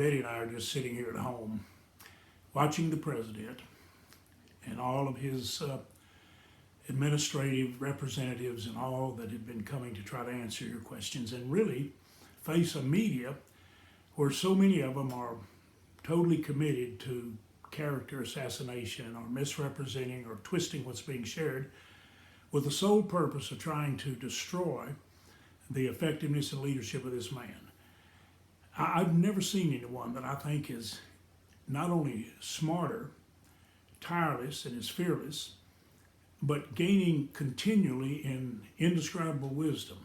Betty and I are just sitting here at home watching the president and all of his administrative representatives and all that have been coming to try to answer your questions, and really face a media where so many of them are totally committed to character assassination or misrepresenting or twisting what's being shared with the sole purpose of trying to destroy the effectiveness and leadership of this man. I've never seen anyone that I think is not only smarter, tireless, and is fearless, but gaining continually in indescribable wisdom.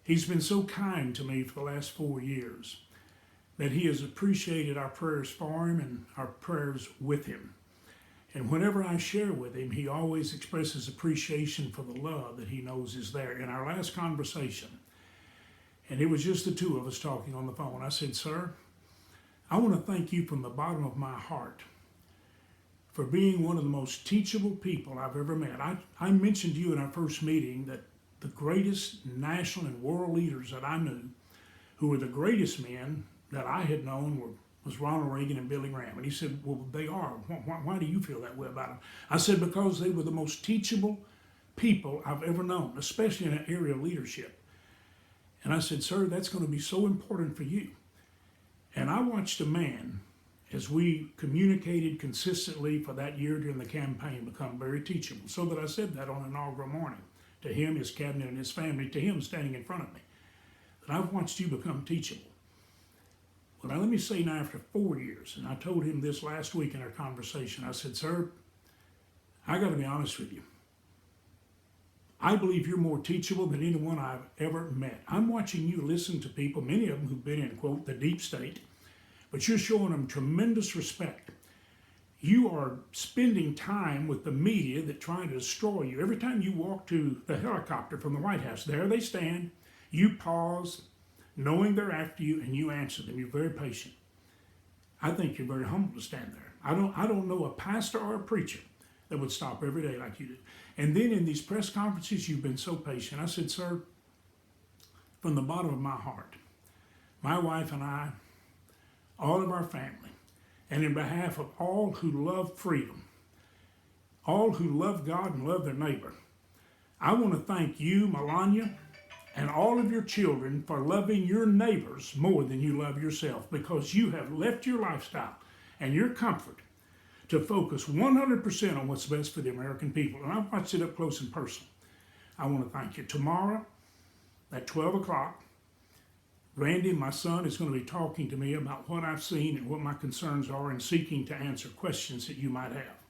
He's been so kind to me for the last 4 years that he has appreciated our prayers for him and our prayers with him. And whenever I share with him, he always expresses appreciation for the love that he knows is there. In our last conversation, and it was just the two of us talking on the phone, I said, "Sir, I want to thank you from the bottom of my heart for being one of the most teachable people I've ever met." I mentioned to you in our first meeting that the greatest national and world leaders that I knew, who were the greatest men that I had known, was Ronald Reagan and Billy Graham. And he said, "Well, they are. Why do you feel that way about them?" I said, "Because they were the most teachable people I've ever known, especially in an area of leadership." And I said, "Sir, that's going to be so important for you." And I watched a man, as we communicated consistently for that year during the campaign, become very teachable. So that I said that on inaugural morning to him, his cabinet, and his family, to him standing in front of me, that I've watched you become teachable. Well, now let me say now, after 4 years, and I told him this last week in our conversation, I said, "Sir, I got to be honest with you. I believe you're more teachable than anyone I've ever met. I'm watching you listen to people, many of them who've been in, quote, the deep state, but you're showing them tremendous respect. You are spending time with the media that try to destroy you. Every time you walk to the helicopter from the White House, there they stand. You pause, knowing they're after you, and you answer them. You're very patient. I think you're very humble to stand there. I don't know a pastor or a preacher that would stop every day like you do. And then in these press conferences, you've been so patient." I said, "Sir, from the bottom of my heart, my wife and I, all of our family, and in behalf of all who love freedom, all who love God and love their neighbor, I want to thank you, Melania, and all of your children for loving your neighbors more than you love yourself, because you have left your lifestyle and your comfort to focus 100% on what's best for the American people." And I've watched it up close and personal. I want to thank you. Tomorrow at 12 o'clock, Randy, my son, is going to be talking to me about what I've seen and what my concerns are, and seeking to answer questions that you might have.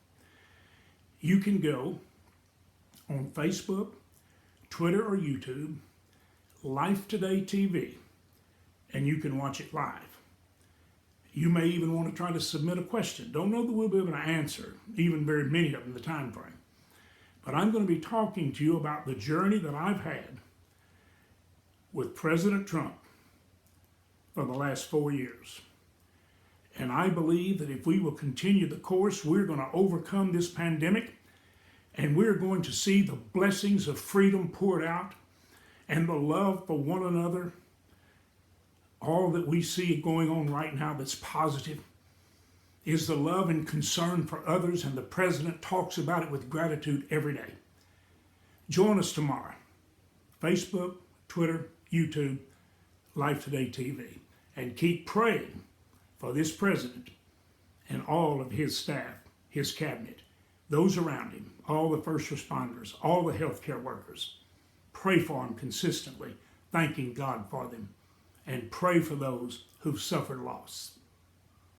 You can go on Facebook, Twitter, or YouTube, Life Today TV, and you can watch it live. You may even want to try to submit a question. Don't know that we'll be able to answer, even very many of them, the time frame. But I'm going to be talking to you about the journey that I've had with President Trump for the last 4 years. And I believe that if we will continue the course, we're going to overcome this pandemic, and we're going to see the blessings of freedom poured out and the love for one another. All that we see going on right now that's positive is the love and concern for others, and the president talks about it with gratitude every day. Join us tomorrow. Facebook, Twitter, YouTube, Life Today TV. And keep praying for this president and all of his staff, his cabinet, those around him, all the first responders, all the healthcare workers. Pray for them consistently, thanking God for them. And pray for those who've suffered loss.